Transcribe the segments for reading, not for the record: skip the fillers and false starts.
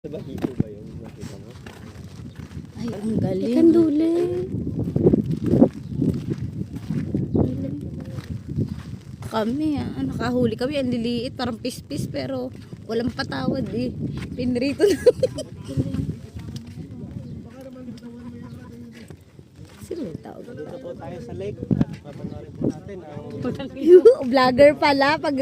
Bahito ba yun? Nakita mo? Ay, ang galing. Ikanduli. Kami, nakahuli kami. Ang liliit, parang pispis, pero walang patawad eh. Pinrito na. Sino yung tao? Dito po tayo sa lake at papanorin po natin ang Vlogger pala. ang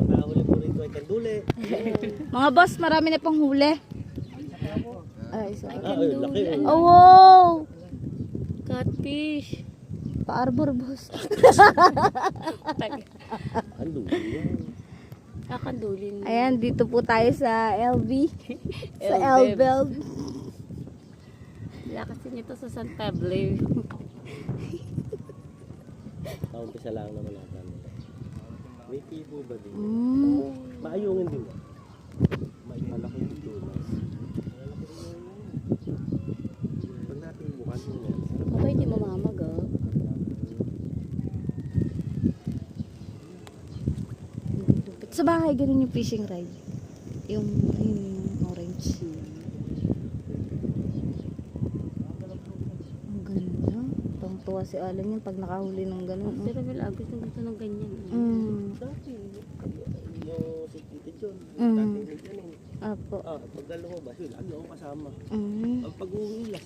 nahuli po rito ay kanduli. Mga boss, marami na pang huli. Ay, sorry. Ay, laki oh. Oh, wow! Catfish. Pa-arbor, boss. Kanduli yan. Kakandulin. Ayan, dito po tayo sa LV. Sa LV. LBEL. Wala kasi nito sa San Pablo. Kaumpisa lang naman natin. May tipo ba din? Maayungin din ba? May malaki yung tunas. Malaki rin yun. Pag natin bukan yun yan. Aba, hindi mamamag ah. Sa bahay, ganun yung fishing ride. Yung orange. Ang ganda. Tuwang-tuwa si Alan yan pag nakahuli ng ganun. Pero wala, gusto ng ganyan. Dati, yung si Tito John, Mm. dati rin yan eh. Apo. Pag lumabas yun, lagi ako kasama. Mm. Ang pag-uwi, last